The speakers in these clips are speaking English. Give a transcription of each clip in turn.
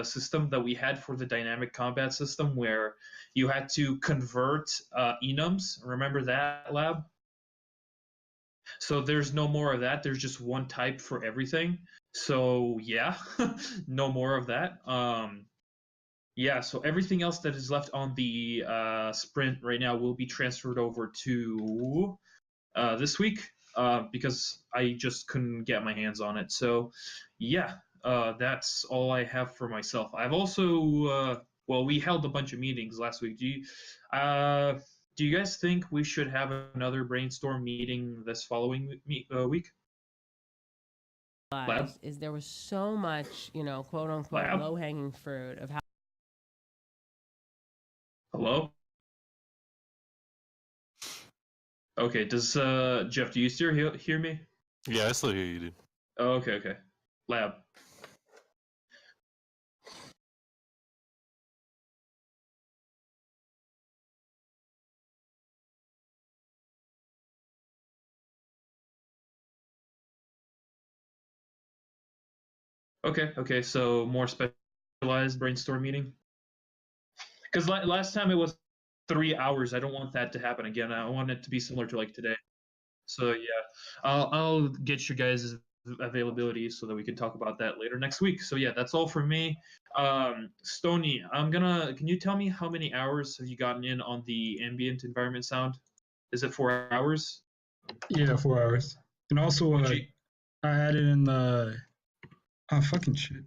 system that we had for the dynamic combat system, where you had to convert enums. Remember that, Lab? So there's no more of that. There's just one type for everything. So yeah, no more of that. Yeah, so everything else that is left on the sprint right now will be transferred over to this week because I just couldn't get my hands on it. So yeah, that's all I have for myself. I've also, well, we held a bunch of meetings last week. Do you guys think we should have another brainstorm meeting this following week? Lab? Is there was so much, quote unquote, low hanging fruit of how. Hello? Okay, does Jeff, do you still hear me? Yeah, I still hear you, dude. Oh, okay. Lab. Okay, so more specialized brainstorm meeting? Because last time it was 3 hours. I don't want that to happen again. I want it to be similar to like today. So yeah, I'll get you guys' availability so that we can talk about that later next week. So yeah, that's all from me. Stony, can you tell me how many hours have you gotten in on the ambient environment sound? Is it 4 hours? Yeah, 4 hours. And also, I added in the, fucking shit.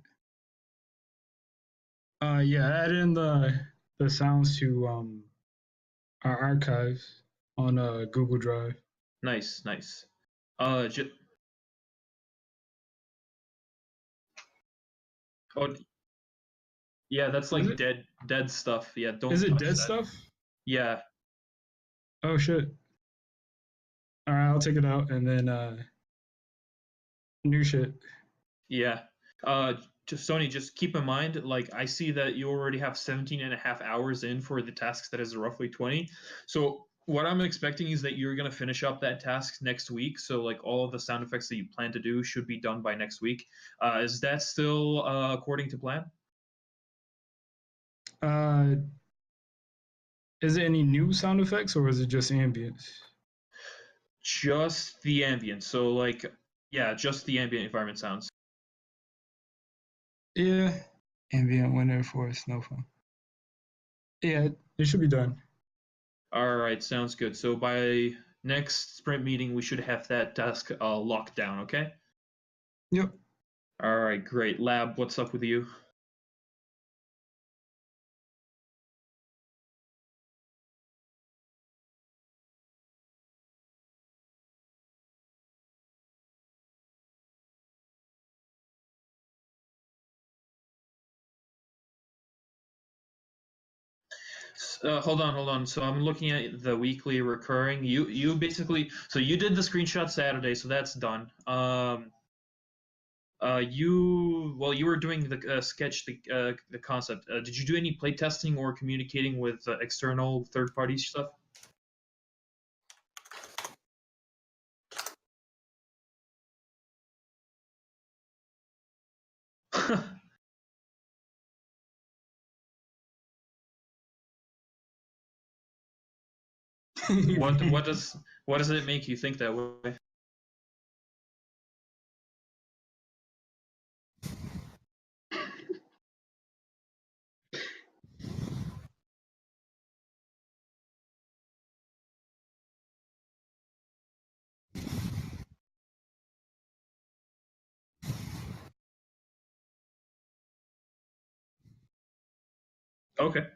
Yeah, I added in the sounds to our archives on Google Drive. Nice. Oh, yeah, that's like dead stuff. Yeah, don't. Is it dead stuff? Yeah. Oh shit. All right, I'll take it out and then new shit. Yeah. Sony, just keep in mind, like, I see that you already have 17 and a half hours in for the tasks that is roughly 20. So what I'm expecting is that you're going to finish up that task next week. So like all of the sound effects that you plan to do should be done by next week. Is that still according to plan? Is it any new sound effects or is it just ambience? Just the ambient. So like, yeah, just the ambient environment sounds. Yeah, ambient winter forest snowfall. Yeah, it should be done. All right, sounds good. So by next sprint meeting, we should have that task locked down, okay? Yep. All right, great. Lab, what's up with you? Hold on. So I'm looking at the weekly recurring. You basically, so you did the screenshot Saturday, so that's done. You were doing the sketch, the concept. Did you do any playtesting or communicating with external third-party stuff? What does it make you think that way? Okay.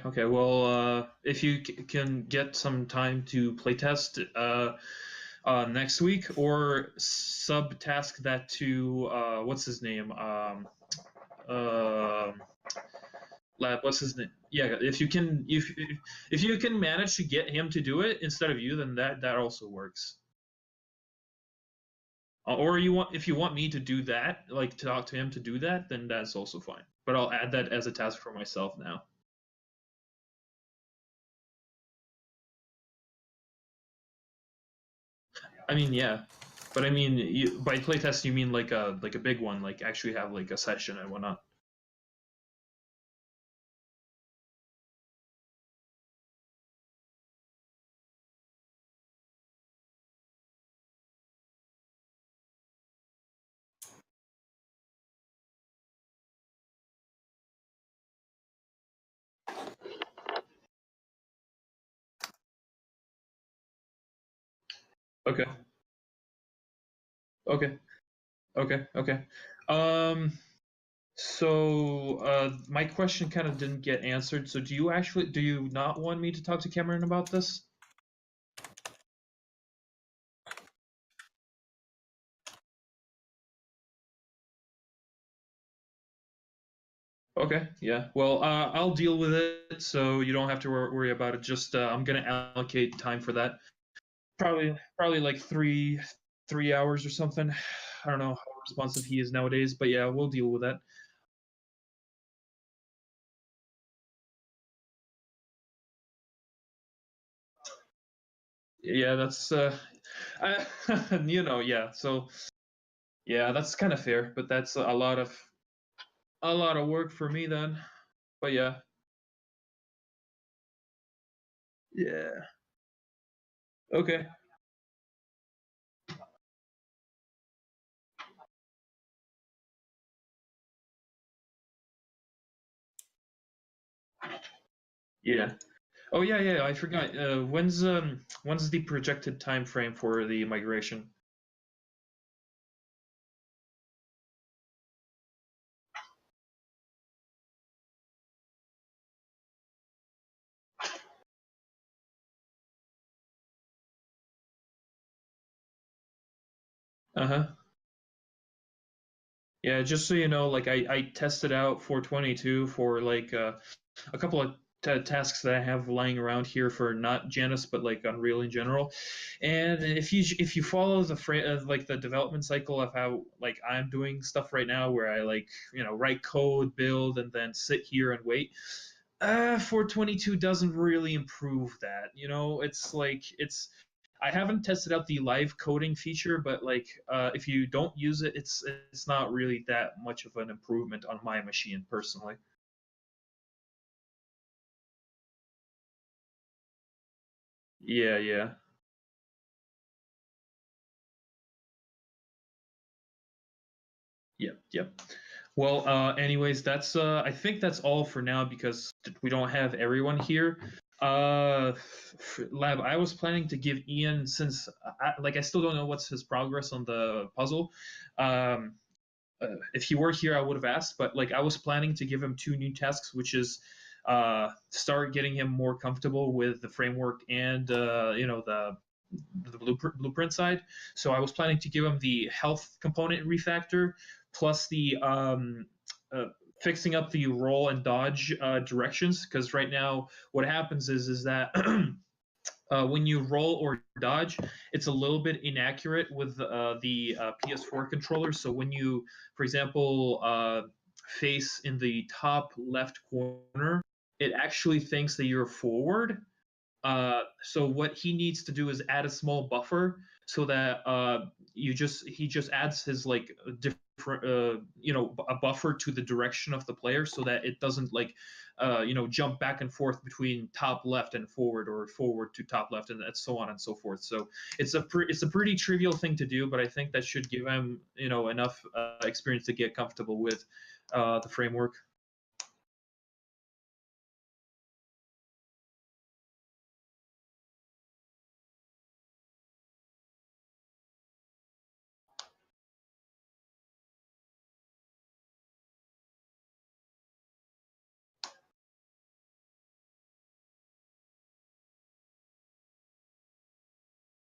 Okay. Well, if you can get some time to playtest next week, or subtask that to what's his name? Lab. What's his name? Yeah. If you can manage to get him to do it instead of you, then that also works. Or if you want me to do that, like to talk to him to do that, then that's also fine. But I'll add that as a task for myself now. I mean, yeah, but I mean, by playtest you mean like a big one, like actually have like a session and whatnot. Okay, okay, okay. Um, so my question kind of didn't get answered. So do you not want me to talk to Cameron about this? Okay, yeah. Well, I'll deal with it, so you don't have to worry about it. Just I'm gonna allocate time for that. Probably like 3 hours or something. I don't know how responsive he is nowadays, but yeah, we'll deal with that. Yeah, that's I, yeah. So yeah, that's kind of fair, but that's a lot of work for me then. But yeah, yeah. Okay. Yeah. Oh yeah, yeah. I forgot. When's the projected time frame for the migration? Uh-huh. Yeah, just so you know, like I tested out 422 for like a couple of tasks that I have lying around here for not Janus but like Unreal in general. And if you follow the like the development cycle of how like I'm doing stuff right now, where I like write code, build, and then sit here and wait. 422 doesn't really improve that. It's like I haven't tested out the live coding feature, but like if you don't use it, it's not really that much of an improvement on my machine personally. Yeah, yeah. Yep, yep. Well, anyways, that's I think that's all for now because we don't have everyone here. Lab, I was planning to give Ian since I still don't know what's his progress on the puzzle. Um, if he were here, I would have asked, but like I was planning to give him two new tasks, which is start getting him more comfortable with the framework and the blueprint side. So I was planning to give him the health component refactor plus the fixing up the roll and dodge directions, because right now what happens is that when you roll or dodge, it's a little bit inaccurate with the PS4 controller. So when you, for example, face in the top left corner, it actually thinks that you're forward. So what he needs to do is add a small buffer so that he just adds his like different a buffer to the direction of the player so that it doesn't like jump back and forth between top left and forward or forward to top left and so on and so forth. So it's a pretty trivial thing to do, but I think that should give him enough experience to get comfortable with the framework.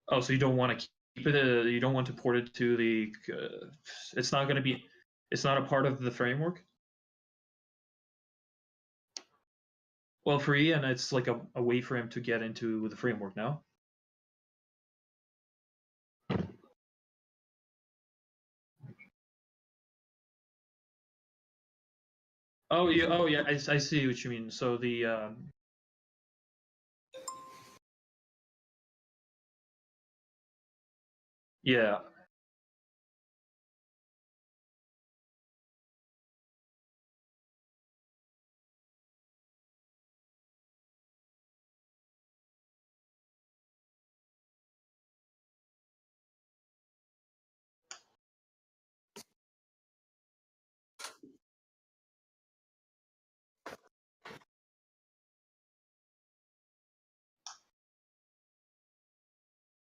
Oh, so you don't want to keep it? You don't want to port it to the? It's not going to be. It's not a part of the framework. Well, for Ian, it's like a way for him to get into the framework now. Oh yeah. Oh yeah. I see what you mean. So the Yeah.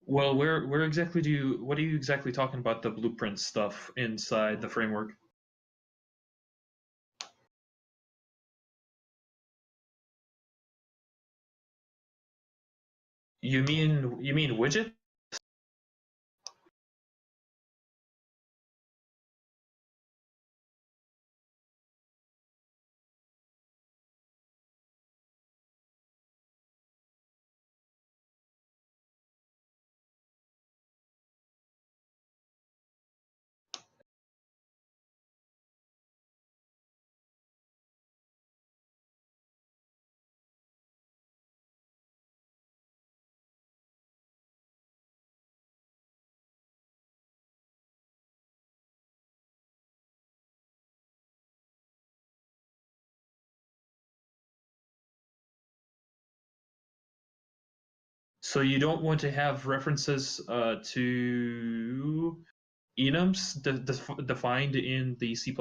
Well, where exactly what are you exactly talking about the blueprint stuff inside the framework? You mean widget? So you don't want to have references to enums defined in the C++?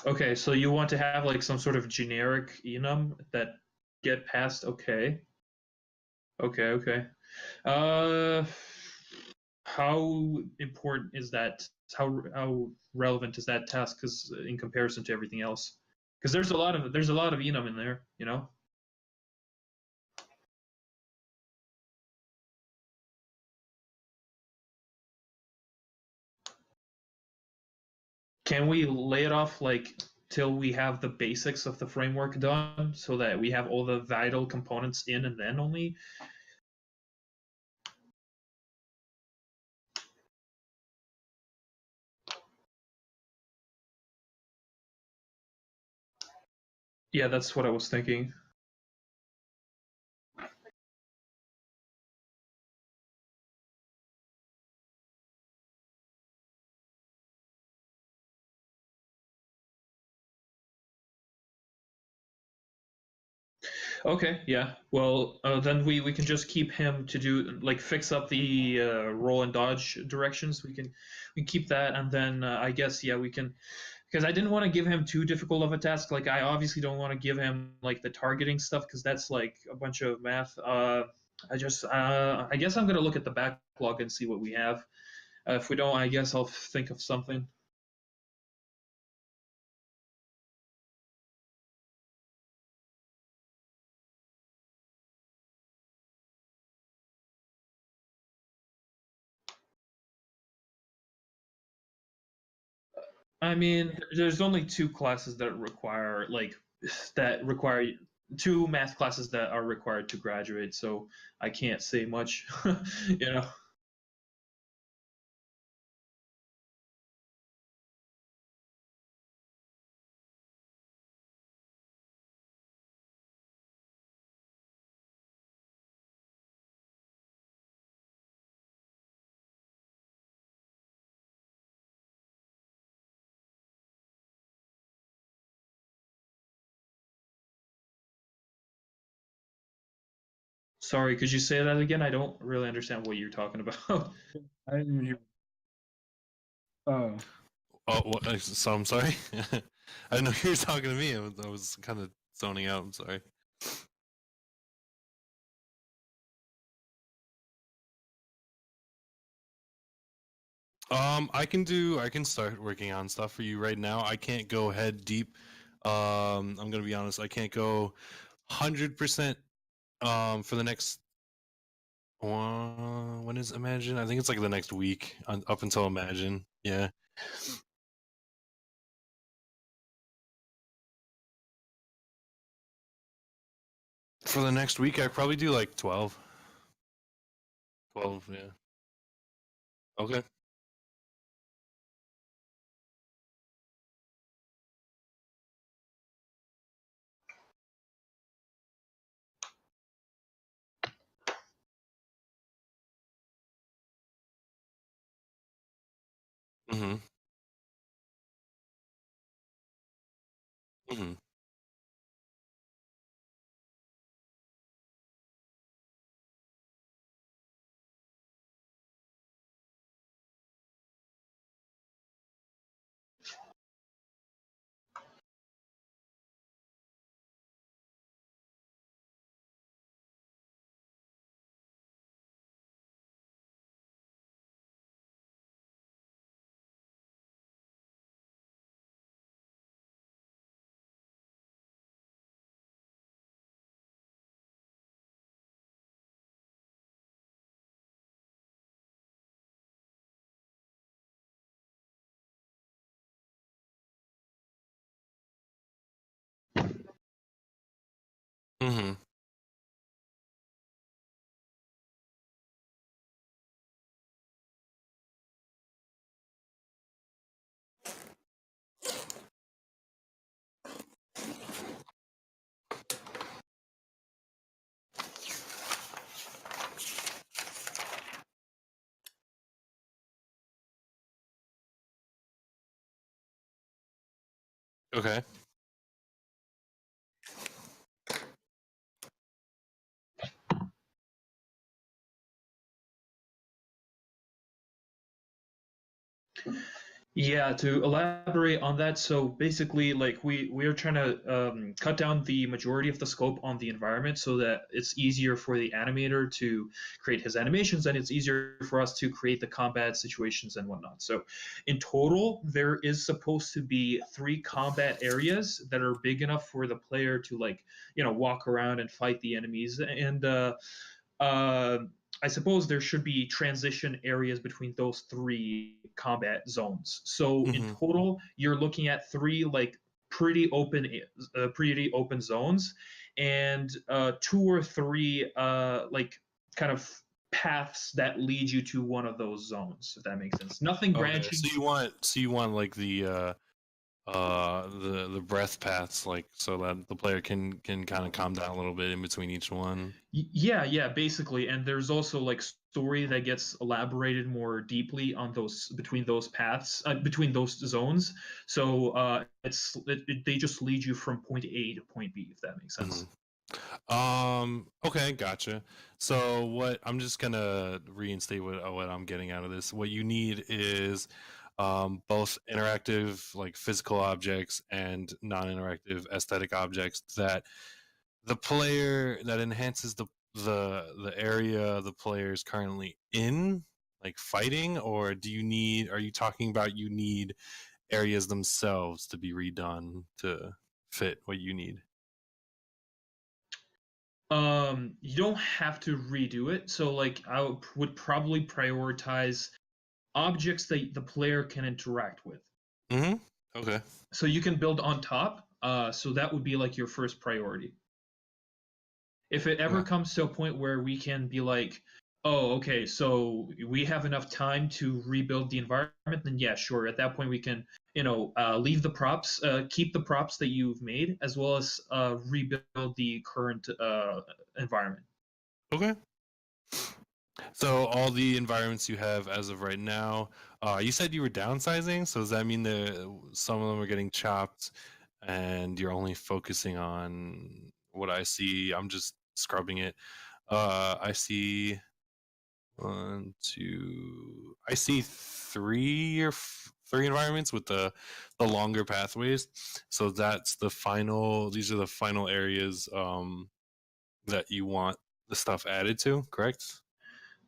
Okay, so you want to have like some sort of generic enum that get passed. Okay, okay. Uh, how important is that? How relevant is that task? Because in comparison to everything else, because there's a lot of enum in there. You know, can we lay it off like till we have the basics of the framework done, so that we have all the vital components in, and then only? Yeah, that's what I was thinking. Okay, yeah. Well, then we can just keep him to do like fix up the roll and dodge directions. We keep that, and then I guess yeah we can, because I didn't want to give him too difficult of a task. Like I obviously don't want to give him like the targeting stuff because that's like a bunch of math. I guess I'm gonna look at the backlog and see what we have. If we don't, I guess I'll think of something. I mean, there's only two classes that require that require two math classes that are required to graduate, so I can't say much, you know. Sorry, could you say that again? I don't really understand what you're talking about. I didn't hear. Oh, Oh, so I'm sorry. I didn't know you were talking to me. I was kind of zoning out. I'm sorry. I can start working on stuff for you right now. I can't go head deep. I'm gonna be honest. I can't go 100% for the next when is Imagine? I think it's like the next week up until Imagine. Yeah. For the next week, I probably do like 12. 12, yeah. Okay. Mm-hmm. Mm-hmm. Mm-hmm. Okay. Yeah, to elaborate on that, so basically, like we are trying to cut down the majority of the scope on the environment so that it's easier for the animator to create his animations, and it's easier for us to create the combat situations and whatnot. So, in total, there is supposed to be 3 combat areas that are big enough for the player to walk around and fight the enemies, and uh, I suppose there should be transition areas between those 3 combat zones. So in Mm-hmm. total, you're looking at 3 pretty open zones, and 2 or 3 kind of paths that lead you to one of those zones. If that makes sense. Nothing Okay. branching. So you want like the breath paths, like, so that the player can kind of calm down a little bit in between each one. Yeah, basically. And there's also like story that gets elaborated more deeply on those between those paths, between those zones. So they just lead you from point A to point B, if that makes sense. Okay, gotcha. So what I'm just gonna reinstate what I'm getting out of this. What you need is both interactive, like physical objects, and non-interactive aesthetic objects that the player that enhances the area the player is currently in, like fighting, or are you talking about you need areas themselves to be redone to fit what you need? You don't have to redo it. So like would probably prioritize objects that the player can interact with. Mm-hmm. Okay. So you can build on top. So that would be like your first priority. If it ever Okay. comes to a point where we can be like, oh, okay, so we have enough time to rebuild the environment, then yeah, sure. At that point, we can, leave the props, keep the props that you've made, as well as rebuild the current environment. Okay. So all the environments you have as of right now, you said you were downsizing. So does that mean that some of them are getting chopped, and you're only focusing on what I see? I'm just scrubbing it. I see one, two. I see three environments with the longer pathways. So that's the final. These are the final areas that you want the stuff added to. Correct?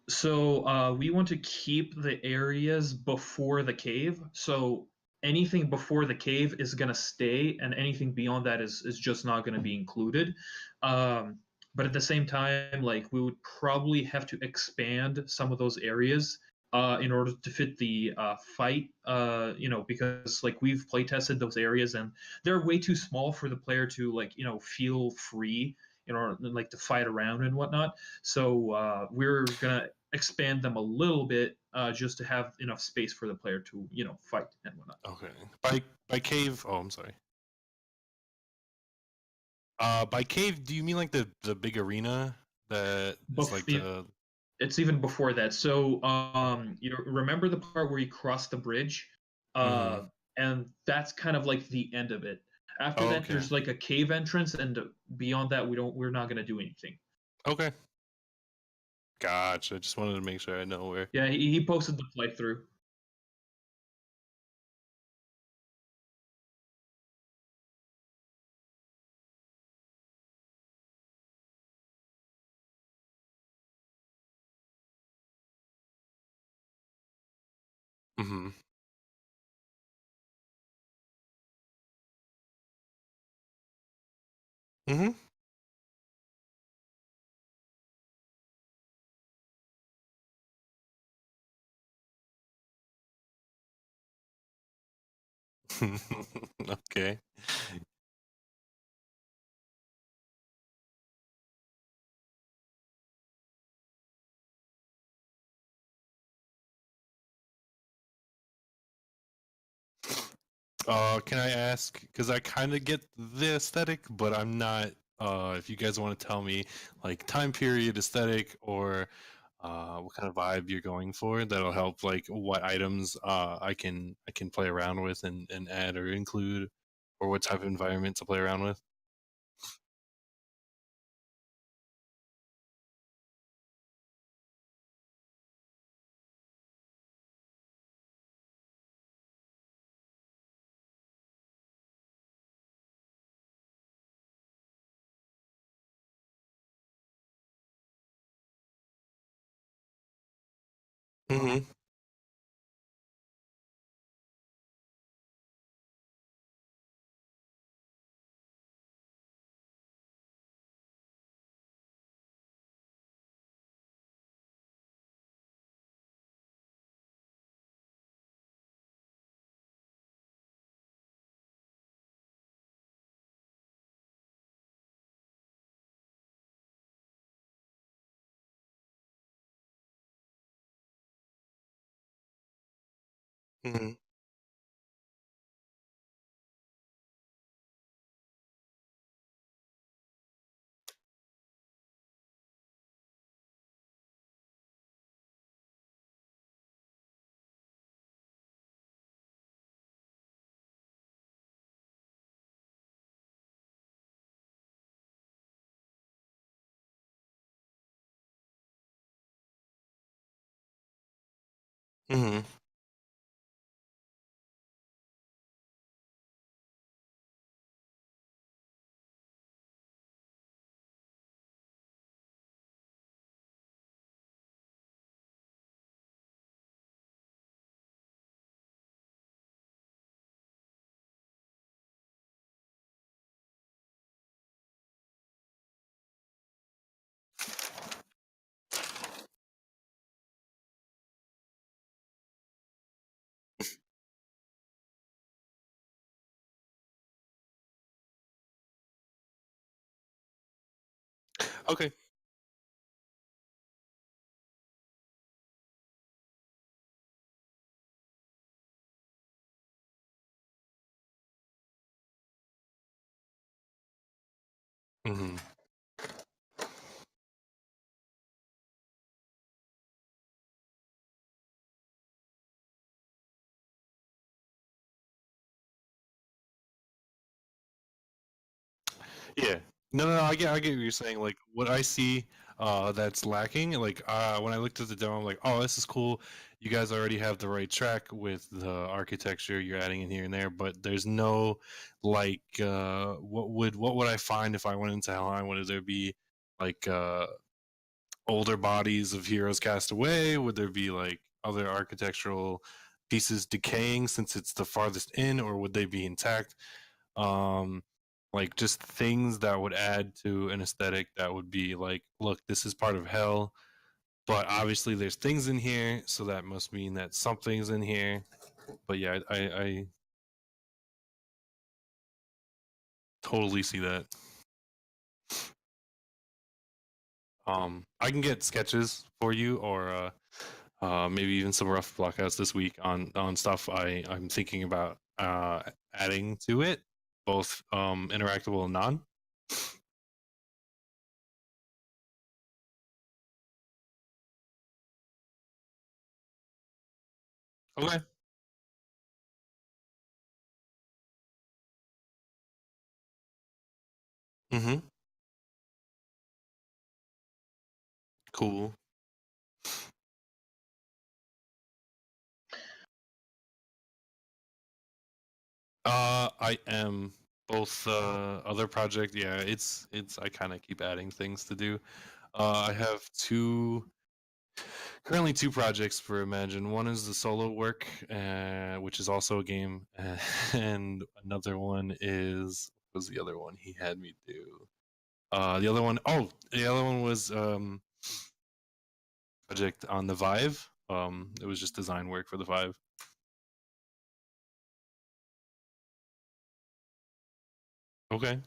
So we want to keep the areas before the cave. So anything before the cave is going to stay, and anything beyond that is just not going to be included. Um, but at the same time, like we would probably have to expand some of those areas in order to fit the fight. Because like we've play tested those areas and they're way too small for the player to feel free in order like to fight around and whatnot. So we're gonna expand them a little bit just to have enough space for the player to fight and whatnot. Okay. By cave. Oh, I'm sorry. By cave, do you mean like the big arena that is But like the? It's even before that. So you remember the part where you cross the bridge, Mm-hmm. and that's kind of like the end of it. After that, Okay. there's like a cave entrance, and beyond that, we're not gonna do anything. Okay. Gotcha. Just wanted to make sure I know where. Yeah, he posted the playthrough. Mm-hmm. Mm-hmm. Okay. Can I ask? Because I kind of get the aesthetic, but I'm not. If you guys want to tell me, like time period aesthetic or what kind of vibe you're going for, that'll help. Like what items I can play around with and add or include, or what type of environment to play around with. Mm-hmm. Mm-hmm. Mm-hmm. Okay. Mm-hmm. Yeah. No, no, no. I get what you're saying. Like what I see, that's lacking. Like, when I looked at the demo, I'm like, oh, this is cool. You guys already have the right track with the architecture you're adding in here and there, but there's no like, what would I find if I went into Hellheim? Would there be like older bodies of heroes cast away? Would there be like other architectural pieces decaying since it's the farthest in, or would they be intact? um like just things that would add to an aesthetic that would be like, look, this is part of hell, but obviously there's things in here, so that must mean that something's in here. But yeah, I totally see that. I can get sketches for you, or maybe even some rough blockouts this week on stuff I'm thinking about adding to it, both interactable and non. Okay. Mm-hmm. Cool. I am both other project. Yeah, it's I kind of keep adding things to do. I have currently two projects for Imagine. One is the solo work, which is also a game, and another one is what was the other one he had me do? The other one was project on the Vive. It was just design work for the Vive. Okay.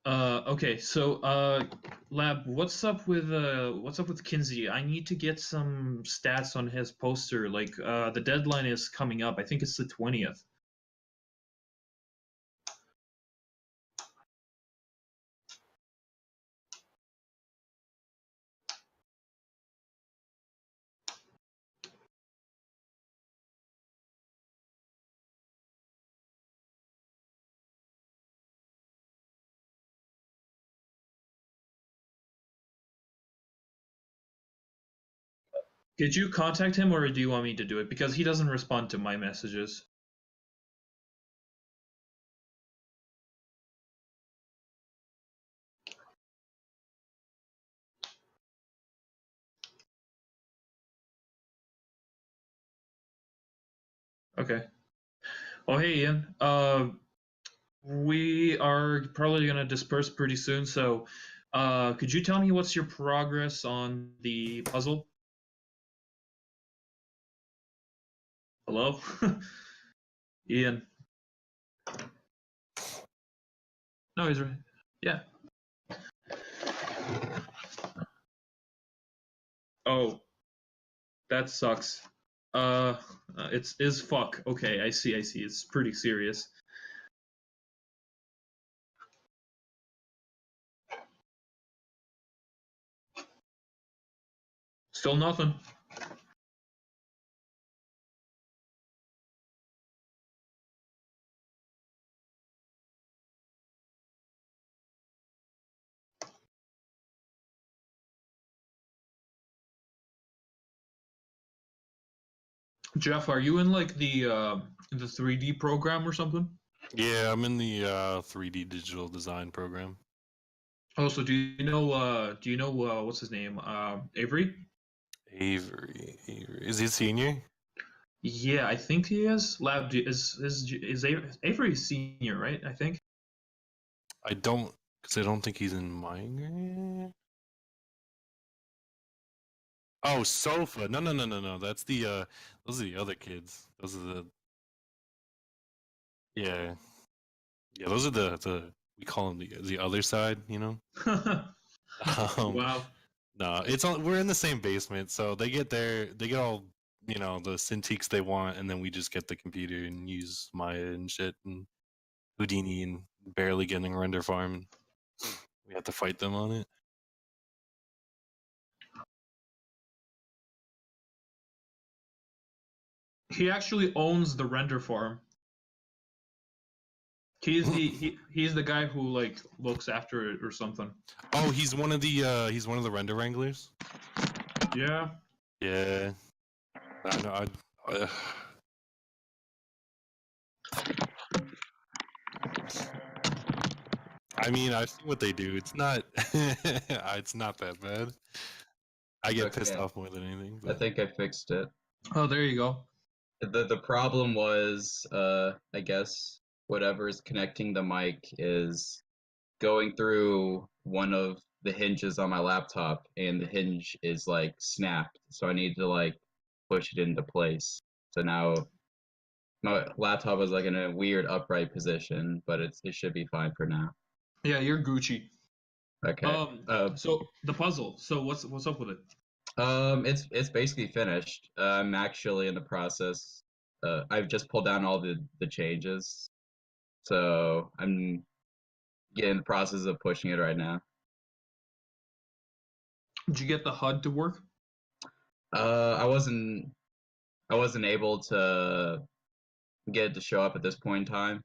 Okay, so Lab, what's up with Kinsey? I need to get some stats on his poster. Like the deadline is coming up. I think it's the 20th. Did you contact him or do you want me to do it? Because he doesn't respond to my messages. Okay. Oh, hey, Ian. We are probably gonna disperse pretty soon, so could you tell me what's your progress on the puzzle? Hello? Ian. No, he's right. Yeah. Oh, that sucks. It's is fuck. Okay, I see, I see. It's pretty serious. Still nothing. Jeff, are you in like the 3D program or something? Yeah, I'm in the 3D digital design program. Oh, so do you know what's his name? Avery? Avery. Is he a senior? Yeah, I think he is. Is Avery senior, right? I think. I don't, because I don't think he's in my grade. Oh, Sofa. No, no, no, no, no. That's the those are the other kids. Those are the yeah. Yeah, those are the we call them the other side, you know? Um Wow. no, it's all we're in the same basement, so they get all, you know, the Cintiqs they want, and then we just get the computer and use Maya and shit and Houdini and barely getting a render farm and we have to fight them on it. He actually owns the render farm. He's the guy who like looks after it or something. Oh, he's one of the render wranglers. Yeah. Yeah, I know. I mean, I've seen what they do. It's not, it's not that bad. I get pissed Okay, off more than anything. I But think I fixed it. Oh, there you go. The problem was, I guess whatever is connecting the mic is going through one of the hinges on my laptop, and the hinge is like snapped, so I need to like push it into place. So now my laptop is like in a weird upright position, but it should be fine for now. Yeah, you're Gucci. Okay. So the puzzle. So what's up with it? It's basically finished. I'm actually in the process. I've just pulled down all the changes, so I'm getting the process of pushing it right now. Did you get the HUD to work? I wasn't able to get it to show up at this point in time.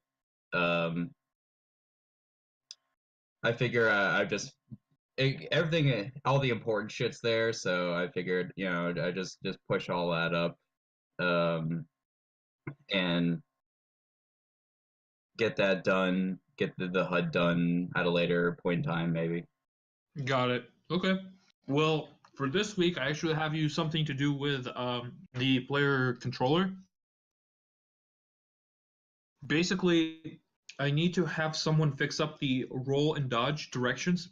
I figure everything, all the important shit's there, so I figured, I just push all that up, and get that done, get the HUD done at a later point in time, maybe. Got it. Okay. Well, for this week, I actually have you something to do with the player controller. Basically, I need to have someone fix up the roll and dodge directions.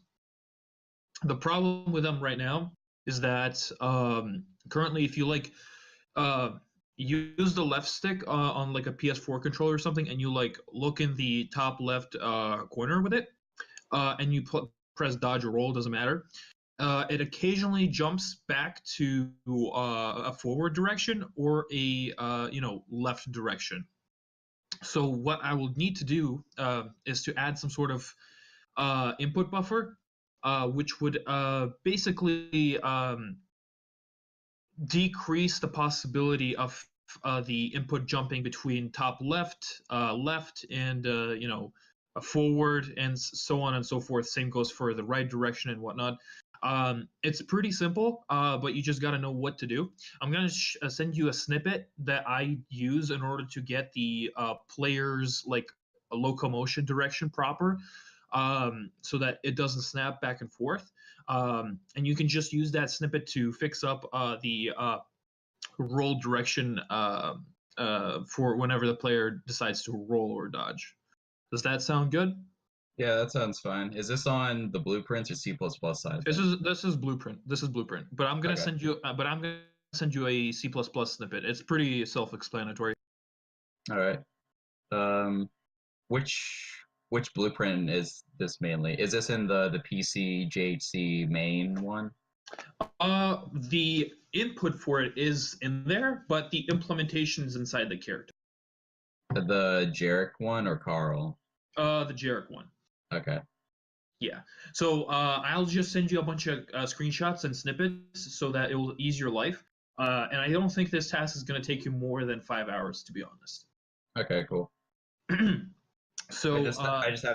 The problem with them right now is that currently, if you use the left stick on like a PS4 controller or something, and you like look in the top left corner with it, and you press dodge or roll, doesn't matter. It occasionally jumps back to a forward direction or a left direction. So what I will need to do is to add some sort of input buffer, which would basically decrease the possibility of the input jumping between top left, left, and forward, and so on and so forth. Same goes for the right direction and whatnot. It's pretty simple, but you just got to know what to do. I'm going to send you a snippet that I use in order to get the player's like locomotion direction proper, so that it doesn't snap back and forth. And you can just use that snippet to fix up the roll direction for whenever the player decides to roll or dodge. Does that sound good? Yeah, that sounds fine. Is this on the blueprints or C++ side? This is blueprint. This is blueprint. But I'm gonna send you. But I'm gonna send you a C++ snippet. It's pretty self-explanatory. All right. Which blueprint is this mainly? Is this in the PC JHC main one? The input for it is in there, but the implementation is inside the character. The Jarek one or Carl? The Jarek one. Okay. Yeah. So I'll just send you a bunch of screenshots and snippets so that it will ease your life. And I don't think this task is going to take you more than 5 hours, to be honest. Okay, cool. So I just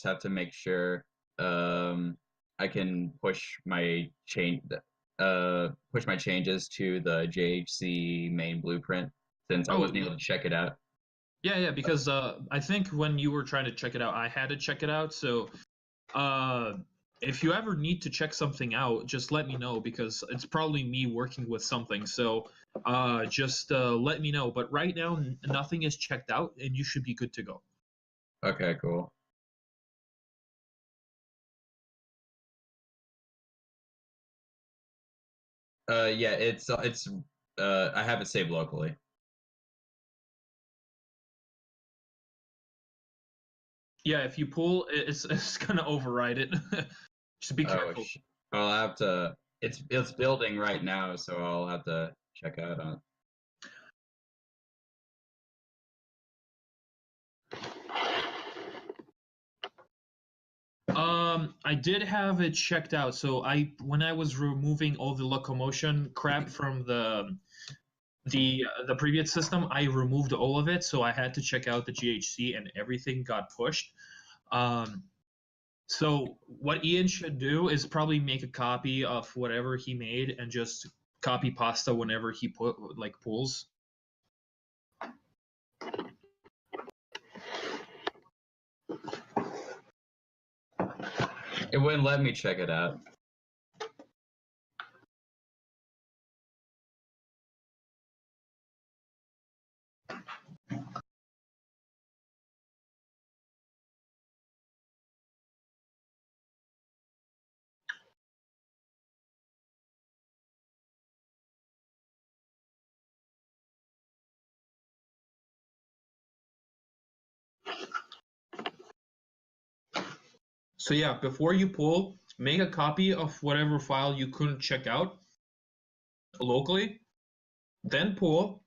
have to make sure I can push my changes to the JHC main blueprint since I wasn't able to check it out. Yeah, because I think when you were trying to check it out, I had to check it out. So if you ever need to check something out, just let me know, because it's probably me working with something. So just let me know. But right now, nothing is checked out, and you should be good to go. Okay, cool. Yeah, it's I have it saved locally. Yeah, if you pull, it's gonna override it. Just be careful. I'll have to. It's building right now, so I'll have to check out on it. I did have it checked out. So when I was removing all the locomotion crap from the previous system, I removed all of it. So I had to check out the GHC, and everything got pushed. So what Ian should do is probably make a copy of whatever he made and just copy pasta whenever he pulls. It wouldn't let me check it out. So yeah, before you pull, make a copy of whatever file you couldn't check out locally, then pull,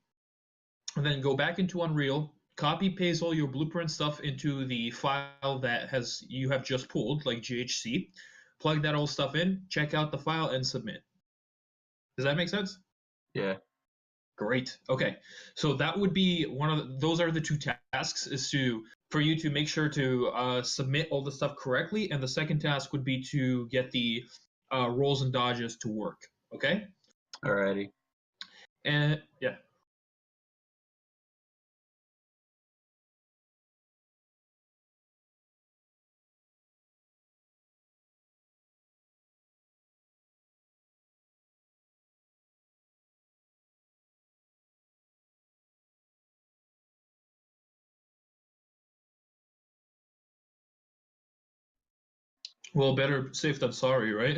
and then go back into Unreal, copy paste all your blueprint stuff into the file that you have just pulled, like GHC, plug that old stuff in, check out the file, and submit. Does that make sense? Yeah. Great. Okay. So that would be those are the two tasks is for you to make sure to submit all the stuff correctly, and the second task would be to get the rolls and dodges to work. Okay. Alrighty. And yeah. Well, better safe than sorry, right?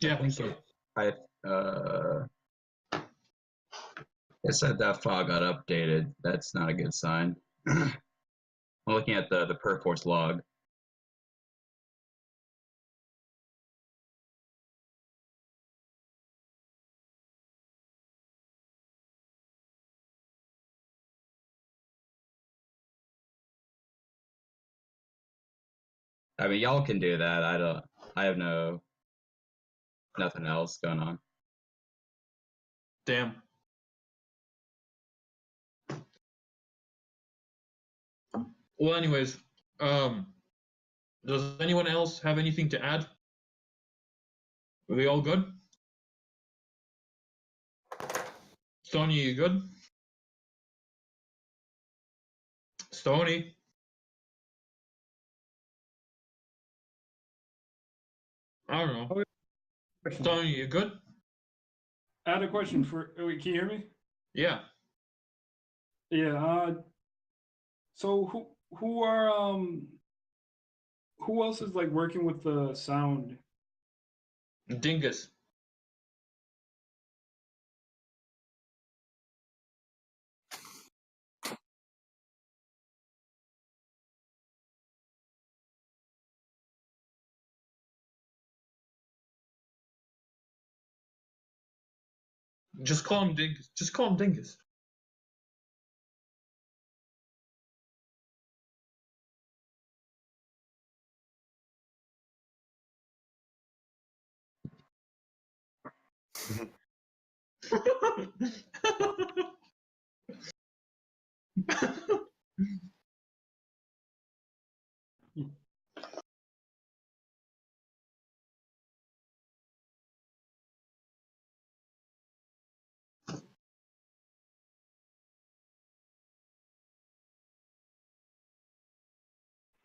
Yeah. So It said that file got updated. That's not a good sign. I'm looking at the Perforce log. I mean, y'all can do that. I have nothing else going on. damn. Well, anyways, does anyone else have anything to add? Are we all good? Stony, you good? Stony? I don't know. Okay. Question. Stony, you good? I had a question for. Wait, can you hear me? Yeah. Yeah. So who are who else is like working with the sound? Dingus. Just call him Dingus. Just call him Dingus.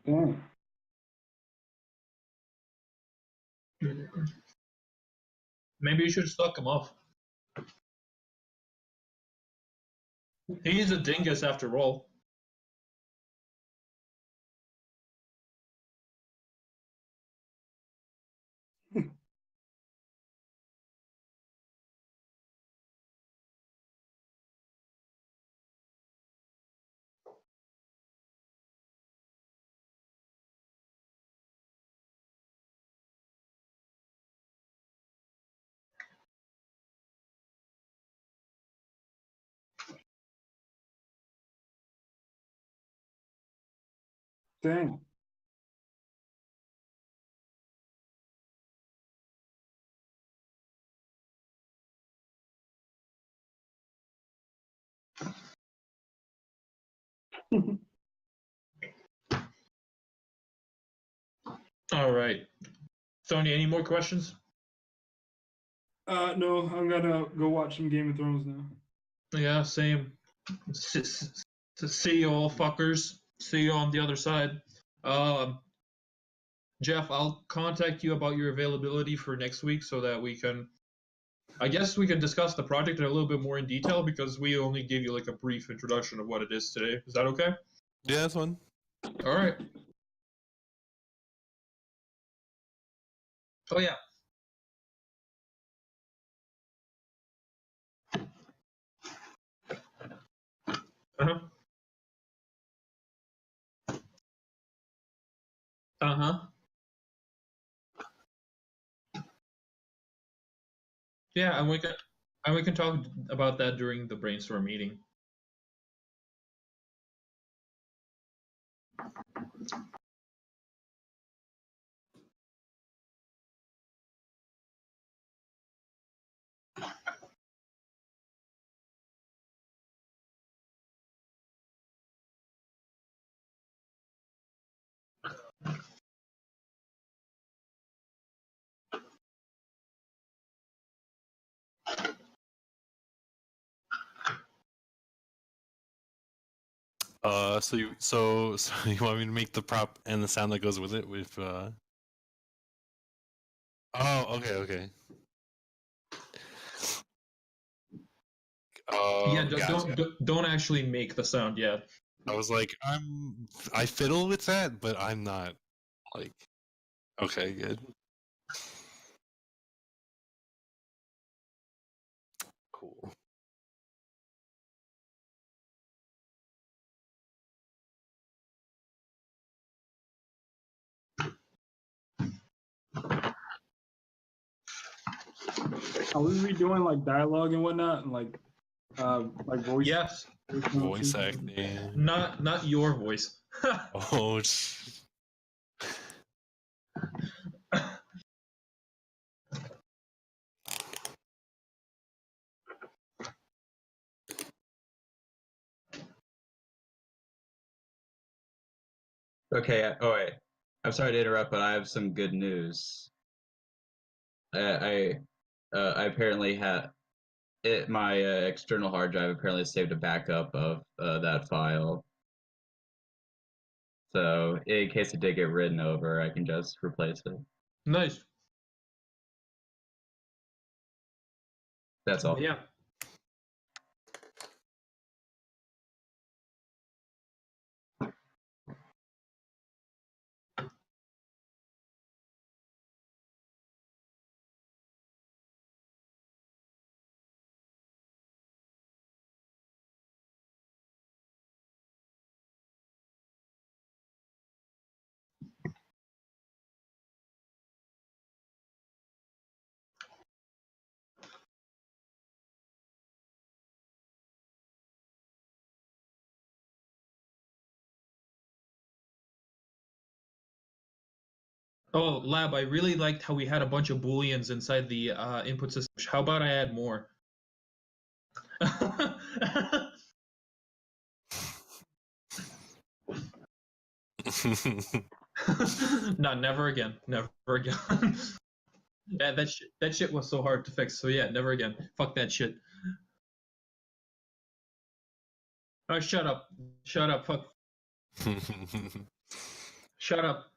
Oh. Maybe you should suck him off. He's a dingus after all. Dang. All right. Sony, any more questions? No, I'm gonna go watch some Game of Thrones now. Yeah, same. See you all fuckers. See you on the other side. Jeff, I'll contact you about your availability for next week so that I guess we can discuss the project in a little bit more in detail because we only gave you like a brief introduction of what it is today. Is that okay? Yeah, that's fun. All right. Oh yeah. Uh-huh. Uh-huh. Yeah, and we can talk about that during the brainstorm meeting. So so you want me to make the prop and the sound that goes with it with Oh, okay. Yeah, Gotcha. don't actually make the sound yet. I was like, I fiddle with that, but I'm not like okay, good. Cool. Are we redoing like dialogue and whatnot, and like voice? Yes, Voice acting. not your voice. Oh, Okay. Oh wait. I'm sorry to interrupt, but I have some good news. I apparently had it. My external hard drive apparently saved a backup of that file. So in case it did get written over, I can just replace it. Nice. That's all. Yeah. Oh, Lab, I really liked how we had a bunch of booleans inside the input system. How about I add more? No, never again. Never again. That shit was so hard to fix. So yeah, never again. Fuck that shit. Oh, shut up. Shut up. Fuck. Shut up.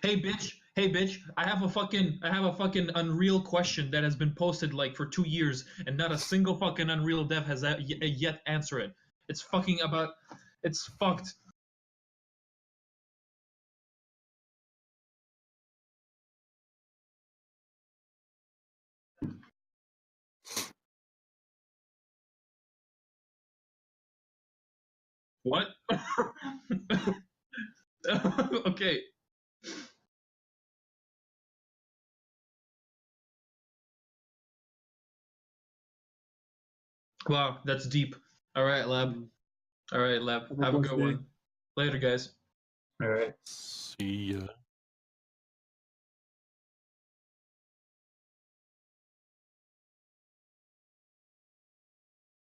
Hey bitch. Hey bitch. I have a fucking Unreal question that has been posted like for 2 years, and not a single fucking Unreal dev has yet answered it. It's fucking about. It's fucked. What? Okay. Wow, that's deep. All right, Lab. All right, Lab. Have a good one. Later, guys. All right. See ya.